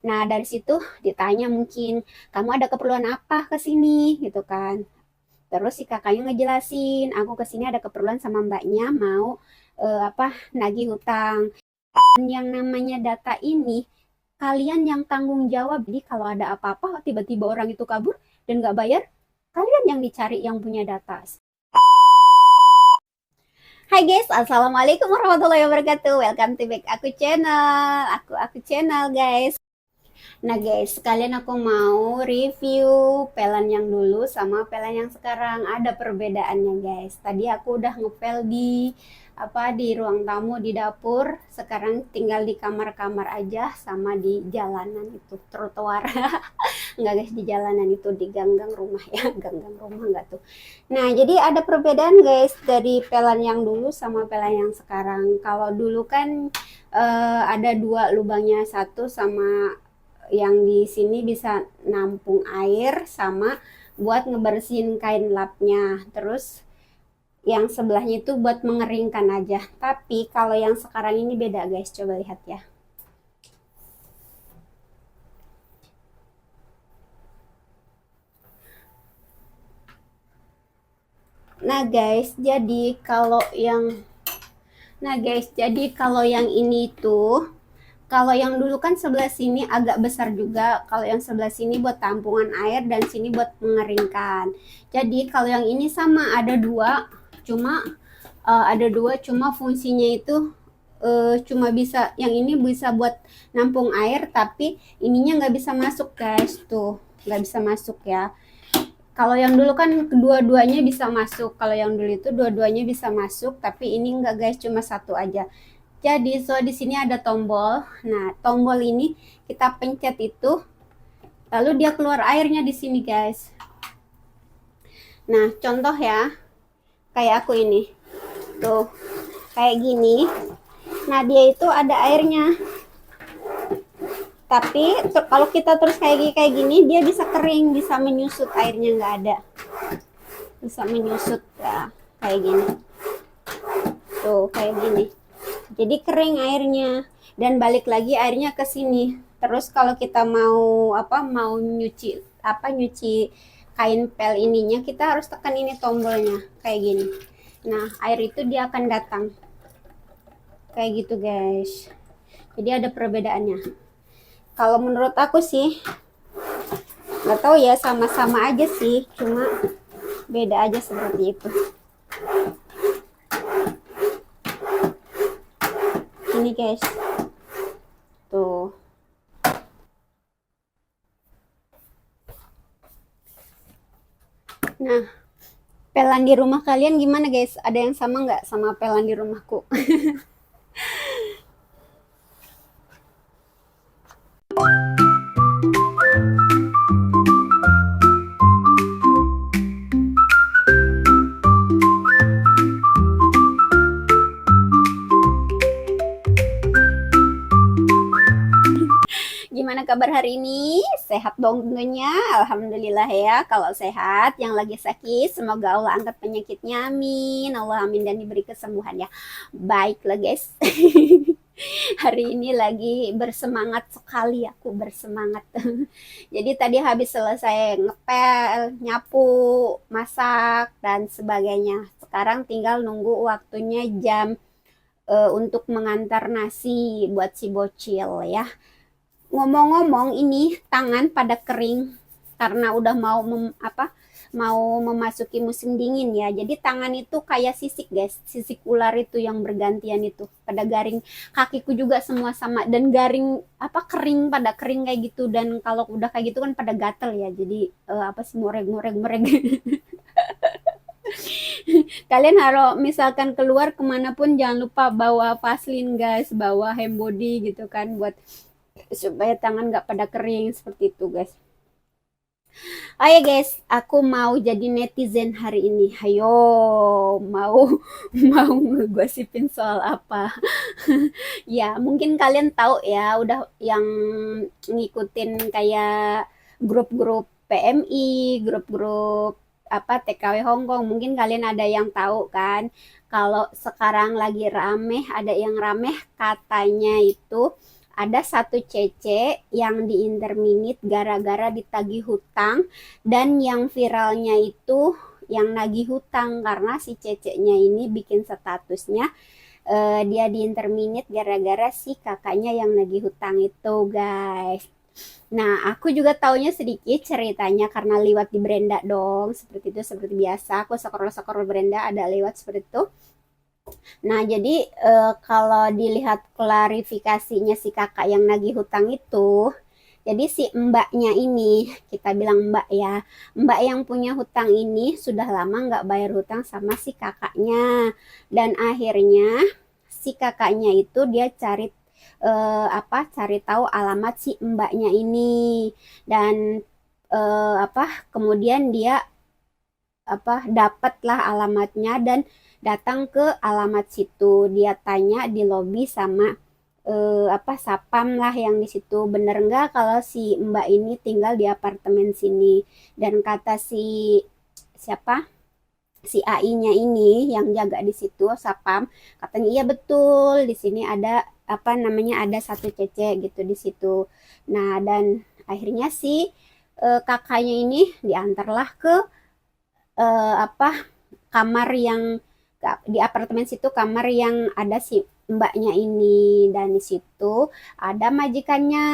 Nah, dari situ ditanya mungkin, kamu ada keperluan apa ke sini gitu kan. Terus si kakaknya ngejelasin, aku ke sini ada keperluan sama mbaknya mau apa nagih hutang. Yang namanya data ini kalian yang tanggung jawab. Jadi kalau ada apa-apa tiba-tiba orang itu kabur dan nggak bayar, kalian yang dicari yang punya data. Hai guys, assalamualaikum warahmatullahi wabarakatuh. Welcome to back aku channel. Aku channel guys. Nah guys, sekalian aku mau review pelan yang dulu sama pelan yang sekarang. Ada perbedaannya guys. Tadi aku udah ngepel di ruang tamu di dapur. Sekarang tinggal di kamar-kamar aja sama di jalanan itu trotoar. Enggak guys, di jalanan itu di ganggang rumah ya. Ganggang rumah enggak tuh. Nah, jadi ada perbedaan guys dari pelan yang dulu sama pelan yang sekarang. Kalau dulu kan ada dua lubangnya, satu sama yang di sini bisa nampung air sama buat ngebersihin kain lapnya. Terus yang sebelahnya itu buat mengeringkan aja. Tapi kalau yang sekarang ini beda guys, coba lihat ya. Nah guys, jadi kalau yang ini tuh, kalau yang dulu kan sebelah sini agak besar juga, kalau yang sebelah sini buat tampungan air dan sini buat mengeringkan. Jadi kalau yang ini sama cuma ada dua, cuma fungsinya itu cuma bisa yang ini bisa buat nampung air, tapi ininya nggak bisa masuk guys, tuh nggak bisa masuk ya. Kalau yang dulu kan kedua-duanya bisa masuk, kalau yang dulu itu dua-duanya bisa masuk, tapi ini enggak guys, cuma satu aja. Jadi di sini ada tombol. Nah, tombol ini kita pencet itu, lalu dia keluar airnya di sini guys. Nah, contoh ya, kayak aku ini, tuh kayak gini. Nah, dia itu ada airnya. Tapi kalau kita terus kayak gini, dia bisa kering, bisa menyusut, airnya nggak ada. Bisa menyusut ya, kayak gini. Tuh, kayak gini. Jadi kering airnya dan balik lagi airnya ke sini. Terus kalau kita mau nyuci kain pel ininya, kita harus tekan ini tombolnya kayak gini. Nah, air itu dia akan datang. Kayak gitu, guys. Jadi ada perbedaannya. Kalau menurut aku sih nggak tahu ya, sama-sama aja sih, cuma beda aja seperti itu. Ini guys, tuh. Nah, pelan di rumah kalian gimana guys? Ada yang sama nggak sama pelan di rumahku? Gimana kabar hari ini? Sehat dong tentunya. Alhamdulillah ya. Kalau sehat, yang lagi sakit, semoga Allah angkat penyakitnya. Amin. Allah amin dan diberi kesembuhan ya. Baiklah guys. Hari ini lagi bersemangat sekali, aku bersemangat. Jadi tadi habis selesai ngepel, nyapu, masak dan sebagainya. Sekarang tinggal nunggu waktunya jam untuk mengantar nasi buat si bocil ya. Ngomong-ngomong, ini tangan pada kering karena udah mau memasuki musim dingin ya. Jadi tangan itu kayak sisik guys, sisik ular itu yang bergantian itu pada garing. Kakiku juga semua sama dan garing, kering, pada kering kayak gitu. Dan kalau udah kayak gitu kan pada gatel ya. Jadi moreg. Kalian harus misalkan keluar kemanapun jangan lupa bawa Vaseline guys, bawa hand body gitu kan, buat supaya tangan nggak pada kering seperti itu guys. Ayo guys, aku mau jadi netizen hari ini. Ayo, mau mau ngegosipin soal apa? Ya, mungkin kalian tahu ya, udah yang ngikutin kayak grup-grup PMI, grup-grup TKW Hongkong. Mungkin kalian ada yang tahu kan, kalau sekarang lagi rame, ada yang rame katanya itu ada satu cece yang diinterminate gara-gara ditagih hutang, dan yang viralnya itu yang nagih hutang karena si cecenya ini bikin statusnya dia diinterminate gara-gara si kakaknya yang nagih hutang itu, guys. Nah, aku juga taunya sedikit ceritanya karena lewat di Brenda dong, seperti itu, seperti biasa. Aku scroll-scroll Brenda ada lewat seperti itu. Nah, jadi kalau dilihat klarifikasinya si kakak yang nagih hutang itu, jadi si mbaknya ini, kita bilang mbak ya, mbak yang punya hutang ini sudah lama nggak bayar hutang sama si kakaknya. Dan akhirnya si kakaknya itu dia cari cari tahu alamat si mbaknya ini. Dan kemudian dia dapatlah alamatnya dan datang ke alamat situ. Dia tanya di lobi sama sapam lah yang di situ, bener nggak kalau si mbak ini tinggal di apartemen sini. Dan kata si siapa si AI-nya ini yang jaga di situ, sapam, katanya iya betul, di sini ada ada satu cece gitu di situ. Nah, dan akhirnya si kakaknya ini diantarlah ke eh, apa kamar yang di apartemen situ, kamar yang ada si mbaknya ini. Dan di situ ada majikannya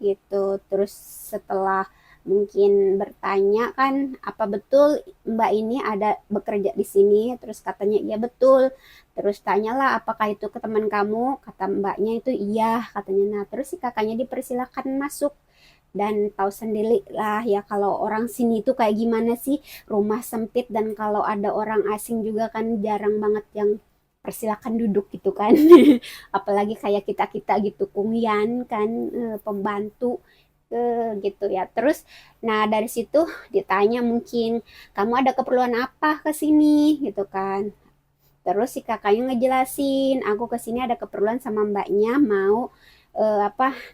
gitu. Terus setelah mungkin bertanya kan, apa betul mbak ini ada bekerja di sini, terus katanya iya betul. Terus tanyalah apakah itu ke teman kamu, kata mbaknya itu iya katanya. Nah, terus si kakaknya dipersilakan masuk. Dan tahu sendiri lah ya kalau orang sini itu kayak gimana sih, rumah sempit, dan kalau ada orang asing juga kan jarang banget yang persilakan duduk gitu kan. Apalagi kayak kita-kita gitu, kungian kan, pembantu gitu ya. Terus nah dari situ ditanya mungkin, kamu ada keperluan apa ke sini gitu kan. Terus si kakaknya ngejelasin, aku kesini ada keperluan sama mbaknya, mau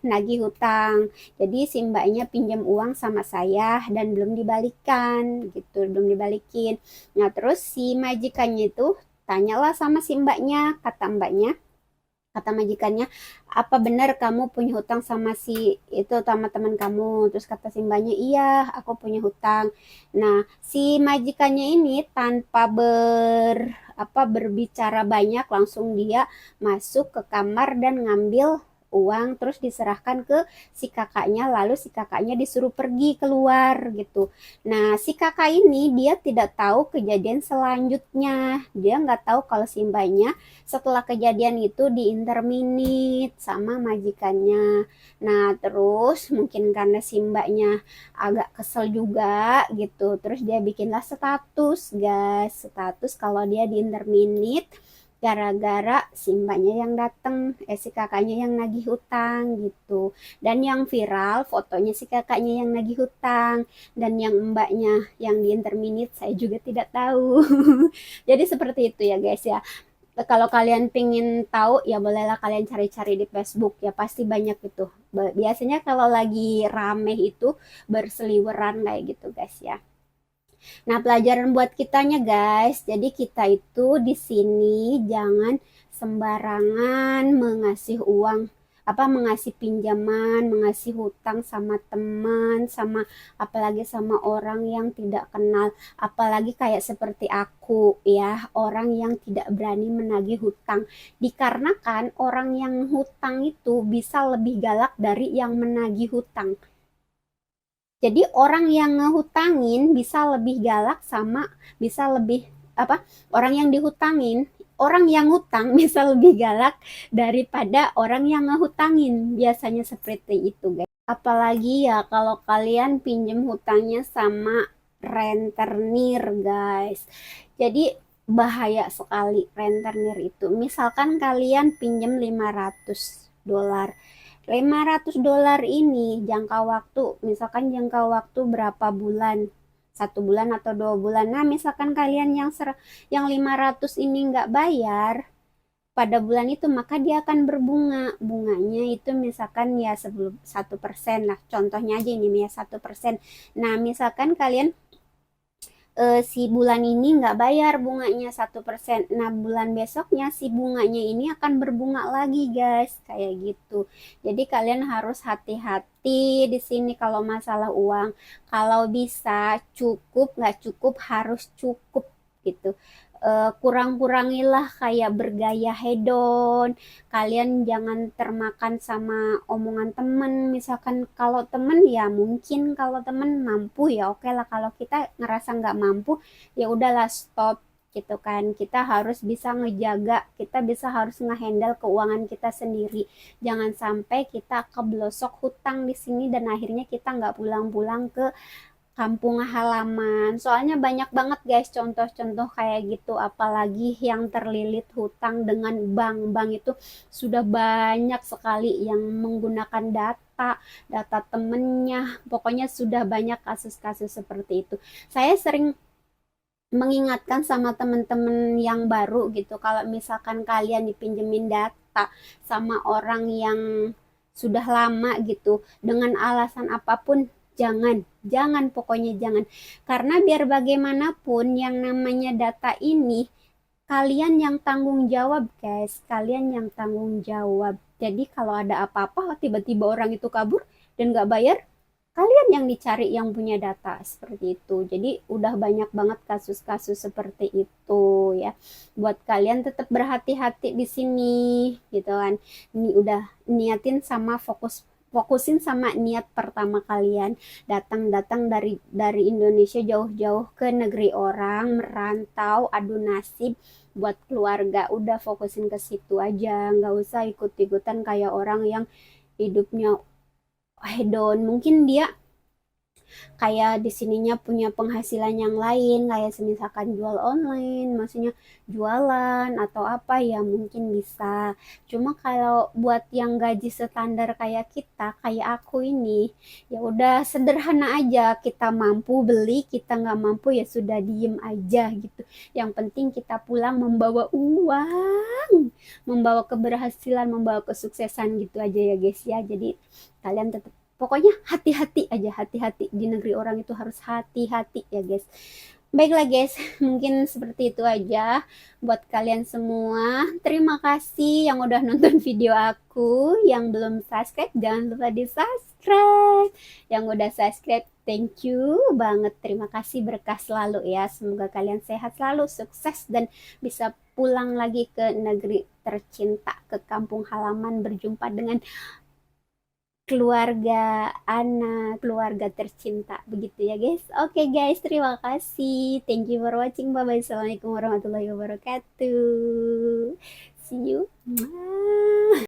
nagih hutang. Jadi si mbaknya pinjam uang sama saya dan belum dibalikan gitu, belum dibalikin. Nah, terus si majikannya itu tanyalah sama si mbaknya, kata majikannya, apa benar kamu punya hutang sama si itu, sama teman kamu? Terus kata si mbaknya, iya aku punya hutang. Nah, si majikannya ini tanpa berbicara banyak, langsung dia masuk ke kamar dan ngambil uang, terus diserahkan ke si kakaknya, lalu si kakaknya disuruh pergi keluar gitu. Nah, si kakak ini dia tidak tahu kejadian selanjutnya. Dia nggak tahu kalau si mbaknya setelah kejadian itu diinterminate sama majikannya. Nah, terus mungkin karena si mbaknya agak kesel juga gitu, terus dia bikinlah status, guys, status kalau dia diinterminate gara-gara si mbaknya yang datang, si kakaknya yang nagih hutang gitu. Dan yang viral fotonya si kakaknya yang nagih hutang, dan yang mbaknya yang diinterminate saya juga tidak tahu. Jadi seperti itu ya guys ya. Kalau kalian pingin tahu ya bolehlah kalian cari-cari di Facebook ya, pasti banyak itu. Biasanya kalau lagi rame itu berseliweran kayak gitu guys ya. Nah, pelajaran buat kitanya guys. Jadi kita itu di sini jangan sembarangan mengasih uang, mengasih pinjaman, mengasih hutang sama teman, sama apalagi sama orang yang tidak kenal. Apalagi kayak seperti aku ya, orang yang tidak berani menagih hutang. Dikarenakan orang yang hutang itu bisa lebih galak dari yang menagih hutang. Jadi orang yang ngehutangin bisa lebih galak sama bisa lebih apa? Orang yang dihutangin, orang yang hutang bisa lebih galak daripada orang yang ngehutangin. Biasanya seperti itu, guys. Apalagi ya kalau kalian pinjem hutangnya sama rentenir, guys. Jadi bahaya sekali rentenir itu. Misalkan kalian pinjem $500. $500 ini jangka waktu, misalkan jangka waktu berapa bulan, 1 bulan atau 2 bulan. Nah, misalkan kalian yang 500 ini nggak bayar pada bulan itu, maka dia akan berbunga. Bunganya itu misalkan ya 1% lah, contohnya aja ini ya 1%. Nah, misalkan kalian si bulan ini nggak bayar bunganya 1%. Nah, bulan besoknya si bunganya ini akan berbunga lagi, guys. Kayak gitu. Jadi kalian harus hati-hati di sini kalau masalah uang. Kalau bisa cukup, nggak cukup harus cukup gitu. Kurang-kurangilah kayak bergaya hedon. Kalian jangan termakan sama omongan temen. Misalkan kalau temen ya mungkin kalau temen mampu ya oke lah. Kalau kita ngerasa nggak mampu ya udahlah stop gitu kan. Kita harus bisa ngejaga, kita bisa harus ngehandle keuangan kita sendiri. Jangan sampai kita keblosok hutang di sini dan akhirnya kita nggak pulang-pulang ke kampung halaman. Soalnya banyak banget guys contoh-contoh kayak gitu. Apalagi yang terlilit hutang dengan bank-bank itu sudah banyak sekali yang menggunakan data temennya. Pokoknya sudah banyak kasus-kasus seperti itu. Saya sering mengingatkan sama teman-teman yang baru gitu. Kalau misalkan kalian dipinjemin data sama orang yang sudah lama gitu dengan alasan apapun jangan pokoknya jangan, karena biar bagaimanapun yang namanya data ini kalian yang tanggung jawab guys, kalian yang tanggung jawab. Jadi kalau ada apa-apa tiba-tiba orang itu kabur dan nggak bayar, kalian yang dicari yang punya data seperti itu. Jadi udah banyak banget kasus-kasus seperti itu ya. Buat kalian tetap berhati-hati di sini gitu kan. Ini udah niatin sama fokusin sama niat pertama kalian, datang-datang dari Indonesia jauh-jauh ke negeri orang, merantau adu nasib buat keluarga. Udah fokusin ke situ aja, nggak usah ikut-ikutan kayak orang yang hidupnya hedon. Mungkin dia kayak di sininya punya penghasilan yang lain, kayak misalkan jual online, maksudnya jualan atau apa ya mungkin bisa. Cuma kalau buat yang gaji standar kayak kita, kayak aku ini, ya udah sederhana aja. Kita mampu beli, kita nggak mampu ya sudah diem aja gitu. Yang penting kita pulang membawa uang, membawa keberhasilan, membawa kesuksesan gitu aja ya guys ya. Jadi kalian tetap pokoknya hati-hati aja, hati-hati di negeri orang itu harus hati-hati ya guys. Baiklah guys, mungkin seperti itu aja buat kalian semua. Terima kasih yang udah nonton video aku. Yang belum subscribe, jangan lupa di subscribe. Yang udah subscribe, thank you banget. Terima kasih, berkah selalu ya. Semoga kalian sehat selalu, sukses, dan bisa pulang lagi ke negeri tercinta, ke kampung halaman, berjumpa dengan keluarga anak, keluarga tercinta. Begitu ya guys. Oke guys, terima kasih. Thank you for watching. Bye bye. Assalamualaikum warahmatullahi wabarakatuh. See you.